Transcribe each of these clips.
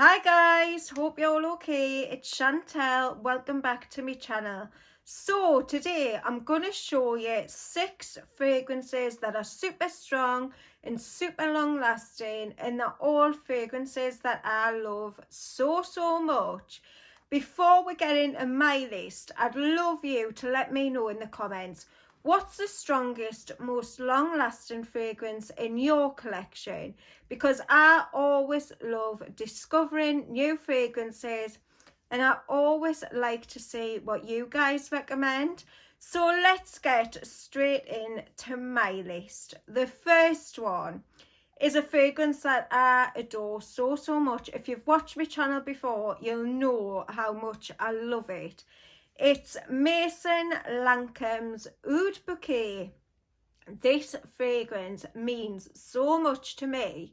Hi guys, hope you're all okay. It's Chantel. Welcome back to my channel. So today I'm going to show you 6 fragrances that are super strong and super long lasting, and they're all fragrances that I love so much. Before we get into my list, I'd love you to let me know in the comments, what's the strongest, most long-lasting fragrance in your collection? Because I always love discovering new fragrances and I always like to see what you guys recommend. So let's get straight into my list. The first one is a fragrance that I adore so much. If you've watched my channel before, you'll know how much I love it. It's Maison Lancome's Oud Bouquet. This fragrance means so much to me.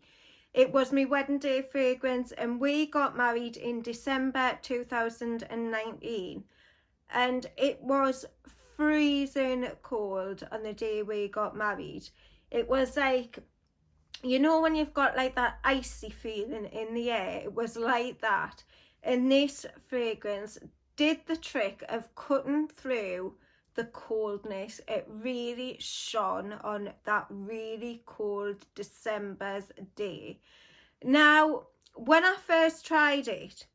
It was my wedding day fragrance and we got married in December 2019, and it was freezing cold on the day we got married. It was like, you know, when you've got like that icy feeling in the air, it was like that. And this fragrance did the trick of cutting through the coldness. It really shone on that really cold December's day. Now, when I first tried it,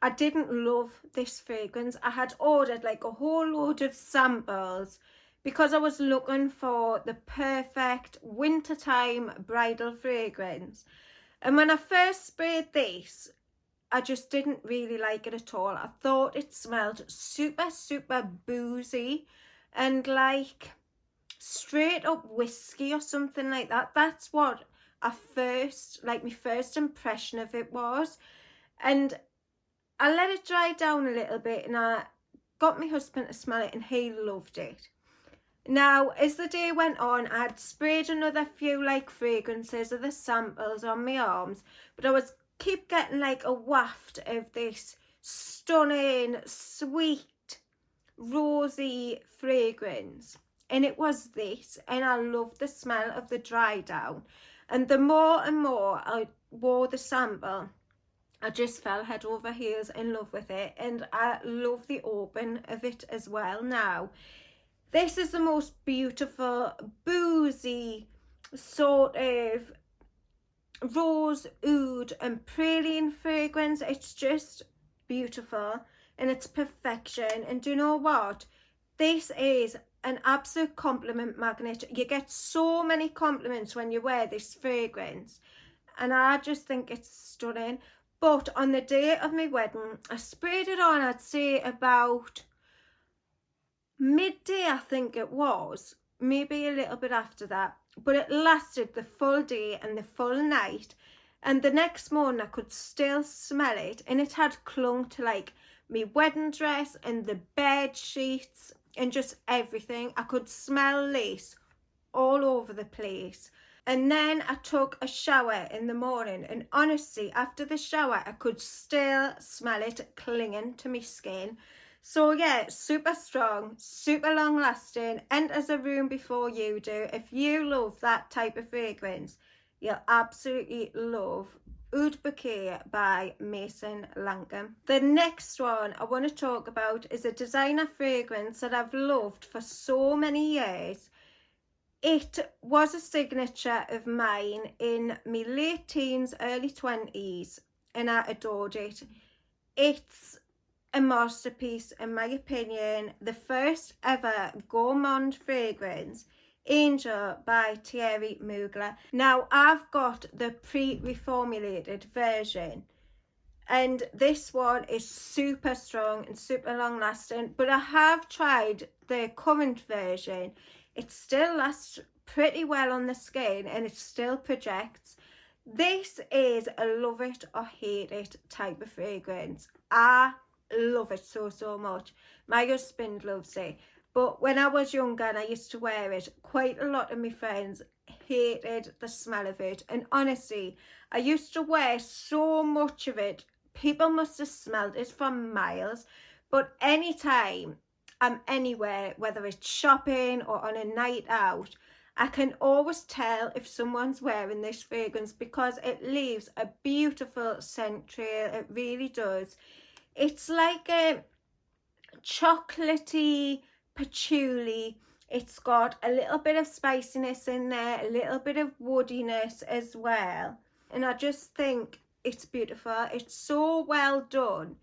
I didn't love this fragrance. I had ordered like a whole load of samples because I was looking for the perfect wintertime bridal fragrance. And when I first sprayed this, I just didn't really like it at all. I thought it smelled super boozy and like straight up whiskey or something like that. That's what my first impression of it was. And I let it dry down a little bit and I got my husband to smell it and he loved it. Now, as the day went on, I had sprayed another few like fragrances of the samples on my arms, but I was keep getting like a waft of this stunning, sweet, rosy fragrance. And it was this, and I loved the smell of the dry down. And the more and more I wore the sample, I just fell head over heels in love with it, and I love the open of it as well now. This is the most beautiful, boozy, sort of rose, oud and praline fragrance. It's just beautiful and it's perfection. And do you know what? This is an absolute compliment magnet. You get so many compliments when you wear this fragrance, and I just think it's stunning. But on the day of my wedding, I sprayed it on, I'd say about midday, I think it was, maybe a little bit after that, but it lasted the full day and the full night. And the next morning I could still smell it, and it had clung to like my wedding dress and the bed sheets and just everything. I could smell lace all over the place. And then I took a shower in the morning, and honestly, after the shower I could still smell it clinging to my skin. So yeah, super strong, super long lasting, enters a room before you do. If you love that type of fragrance, you'll absolutely love Oud Bouquet by Maison Lancome. The next one I want to talk about is a designer fragrance that I've loved for so many years. It was a signature of mine in my late teens, early 20s, and I adored it. It's a masterpiece in my opinion, the first ever gourmand fragrance, Angel by Thierry Mugler. Now I've got the pre-reformulated version, and this one is super strong and super long lasting, but I have tried the current version. It still lasts pretty well on the skin and it still projects. This is a love it or hate it type of fragrance. I love it so much. My husband loves it, but when I was younger and I used to wear it, quite a lot of my friends hated the smell of it. And honestly, I used to wear so much of it, people must have smelled it for miles. But anytime I'm anywhere, whether it's shopping or on a night out, I can always tell if someone's wearing this fragrance because it leaves a beautiful scent trail. It really does. It's like a chocolatey patchouli. It's got a little bit of spiciness in there, a little bit of woodiness as well. And I just think it's beautiful. It's so well done.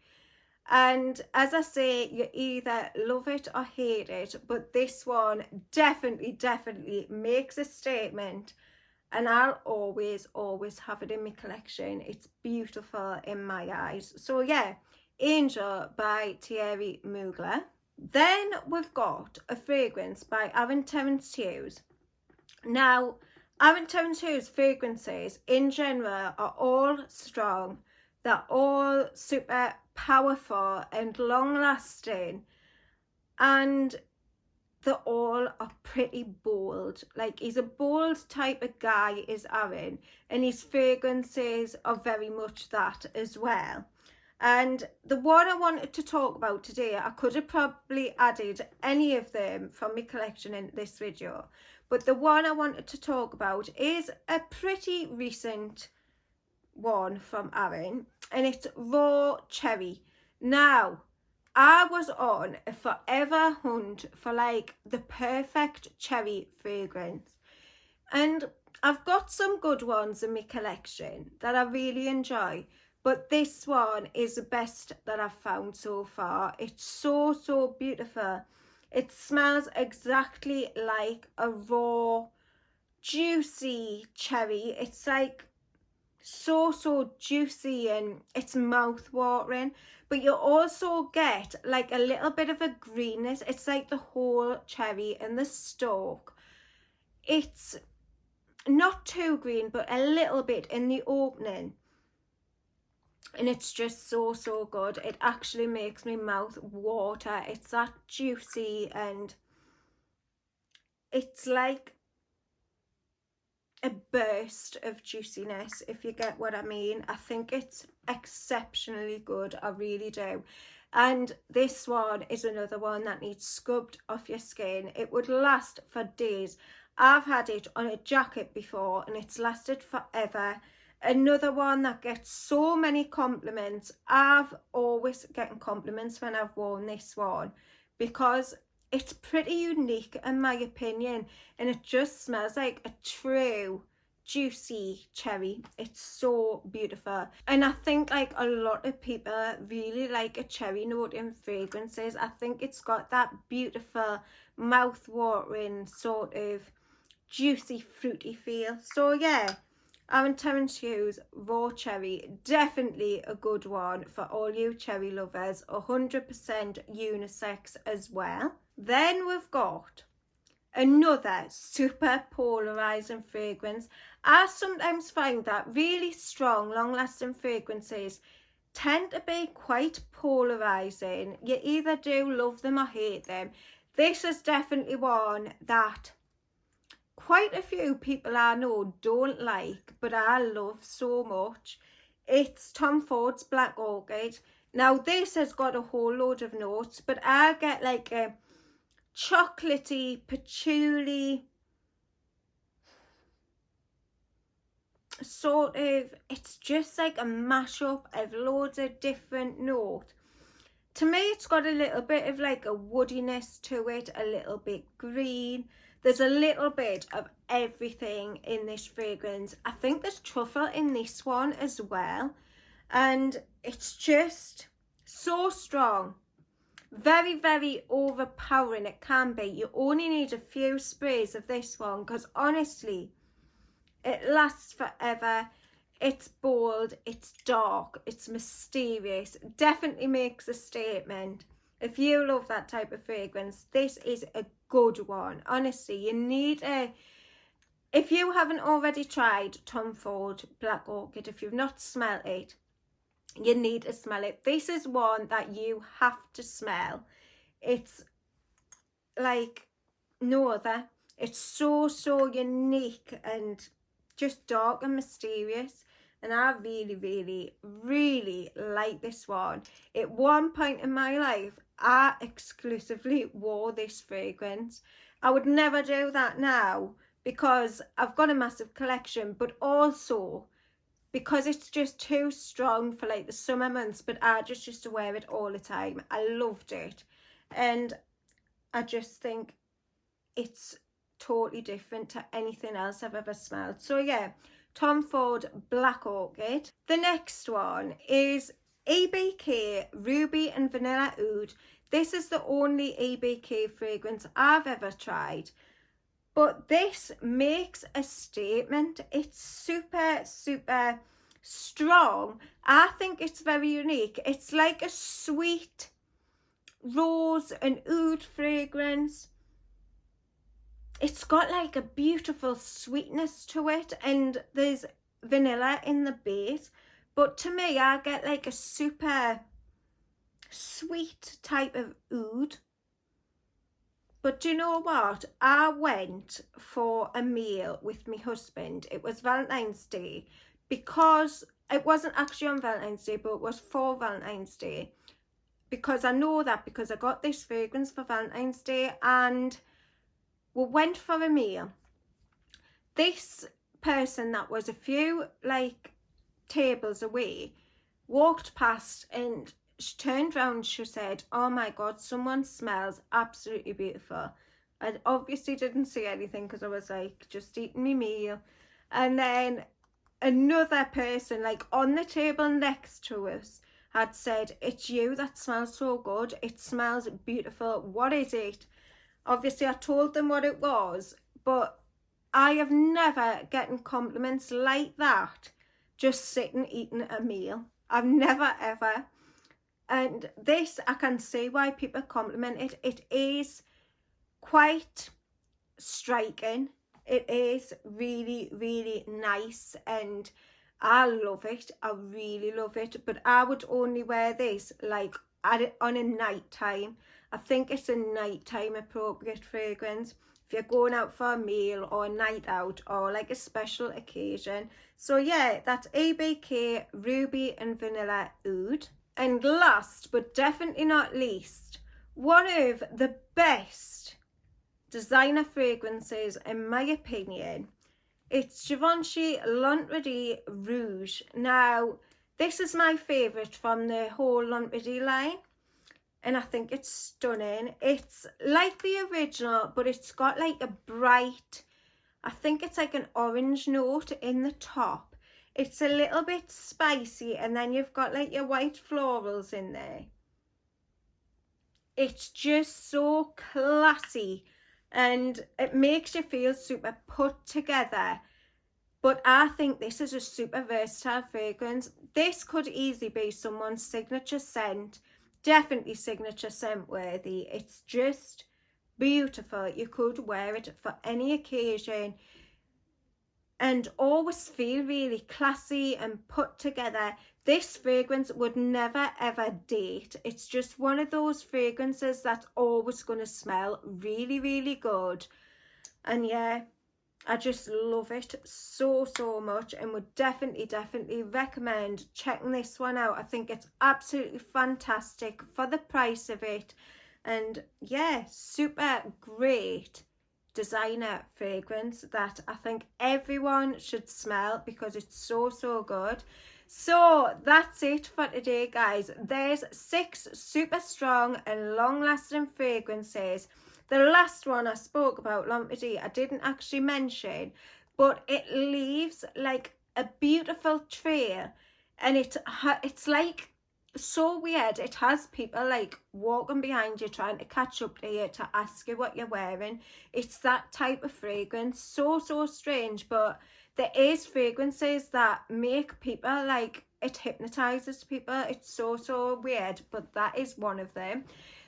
And as I say, you either love it or hate it, but this one definitely makes a statement, and I'll always have it in my collection. It's beautiful in my eyes. So yeah, Angel by Thierry Mugler. Then we've got a fragrance by Aaron Terence Hughes. Now, Aaron Terence Hughes fragrances in general are all strong. They're all super powerful and long lasting, and they all are pretty bold. Like, he's a bold type of guy, is Aaron, and his fragrances are very much that as well. And the one I wanted to talk about today, I could have probably added any of them from my collection in this video, but the one I wanted to talk about is a pretty recent one from Aaron, and it's Raw Cherry. Now, I was on a forever hunt for like the perfect cherry fragrance, and I've got some good ones in my collection that I really enjoy, but this one is the best that I've found so far. It's so beautiful. It smells exactly like a raw, juicy cherry. It's like so juicy, and it's mouth watering, but you also get like a little bit of a greenness. It's like the whole cherry and the stalk. It's not too green, but a little bit in the opening, and it's just so good. It actually makes my mouth water. It's that juicy, and it's like a burst of juiciness, if you get what I mean. I think it's exceptionally good. I really do. And this one is another one that needs scrubbed off your skin. It would last for days. I've had it on a jacket before and it's lasted forever. Another one that gets so many compliments. I've always gotten compliments when I've worn this one because it's pretty unique in my opinion, and it just smells like a true juicy cherry. It's so beautiful, and I think like a lot of people really like a cherry note in fragrances. I think it's got that beautiful mouth-watering sort of juicy fruity feel. So yeah, Aaron Terence Hughes Raw Cherry, definitely a good one for all you cherry lovers. 100% unisex as well. Then we've got another super polarizing fragrance. I sometimes find that really strong, long-lasting fragrances tend to be quite polarizing. You either do love them or hate them. This is definitely one that quite a few people I know don't like, but I love so much. It's Tom Ford's Black Orchid. Now this has got a whole load of notes, but I get like a chocolatey, patchouli sort of, it's just like a mashup of loads of different notes. To me, it's got a little bit of like a woodiness to it, a little bit green. There's a little bit of everything in this fragrance. I think there's truffle in this one as well. And it's just so strong. Very overpowering it can be. You only need a few sprays of this one because honestly, it lasts forever. It's bold, it's dark, it's mysterious. Definitely makes a statement. If you love that type of fragrance, this is a good one. Honestly, you need a... If you haven't already tried Tom Ford Black Orchid, if you've not smelled it, you need to smell it. This is one that you have to smell. It's like no other. It's so unique and just dark and mysterious, and I really like this one. At one point in my life, I exclusively wore this fragrance. I would never do that now because I've got a massive collection, but also because it's just too strong for like the summer months, but I just used to wear it all the time. I loved it, and I just think it's totally different to anything else I've ever smelled. So yeah, Tom Ford Black Orchid. The next one is EBK Ruby and Vanilla Oud. This is the only EBK fragrance I've ever tried, but this makes a statement. It's super, super strong. I think it's very unique. It's like a sweet rose and oud fragrance. It's got like a beautiful sweetness to it, and there's vanilla in the base, but to me I get like a super sweet type of oud. But do you know what? I went for a meal with my husband. It was Valentine's Day, because it wasn't actually on Valentine's Day, but it was for Valentine's Day, because I know that because I got this fragrance for Valentine's Day, and we went for a meal. This person that was a few like tables away walked past, and she turned around, she said, "Oh my god, someone smells absolutely beautiful." I obviously didn't say anything because I was like just eating my meal. And then another person like on the table next to us had said, "It's you that smells so good, it smells beautiful, what is it?" Obviously I told them what it was, but I have never gotten compliments like that just sitting eating a meal. I've never ever. And this, I can see why people compliment it. It is quite striking. It is really, really nice, and I love it. I really love it. But I would only wear this like on a night time. I think it's a nighttime appropriate fragrance if you're going out for a meal or a night out or like a special occasion. So yeah, that's EBK Ruby and Vanilla Oud. And last but definitely not least, one of the best designer fragrances in my opinion, it's Givenchy L'Enquiries Rouge. Now this is my favourite from the whole L'Enquiries line, and I think it's stunning. It's like the original, but it's got like a bright, I think it's like an orange note in the top. It's a little bit spicy, and then you've got like your white florals in there. It's just so classy, and it makes you feel super put together. But I think this is a super versatile fragrance. This could easily be someone's signature scent. Definitely signature scent worthy. It's just beautiful. You could wear it for any occasion and always feel really classy and put together. This fragrance would never ever date. It's just one of those fragrances that's always going to smell really, really good. And yeah, I just love it so, so much, and would definitely recommend checking this one out. I think it's absolutely fantastic for the price of it. And yeah, super great designer fragrance that I think everyone should smell because it's so, so good. So that's it for today, guys. There's 6 super strong and long-lasting fragrances. The last one I spoke about, L'Enquiries, I didn't actually mention, but it leaves like a beautiful trail, and it's like so weird. It has people like walking behind you trying to catch up to you to ask you what you're wearing. It's that type of fragrance. So, so strange, but there is fragrances that make people like, it hypnotizes people. It's so, so weird, but that is one of them.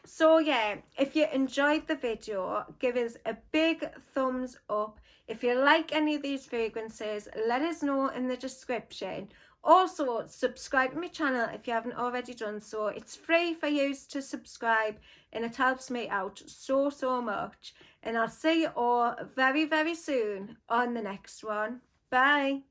So yeah, if you enjoyed the video, give us a big thumbs up. If you like any of these fragrances, let us know in the description. Also, subscribe to my channel if you haven't already done so. It's free for you to subscribe, and it helps me out so, so much. And I'll see you all very, very soon on the next one. Bye.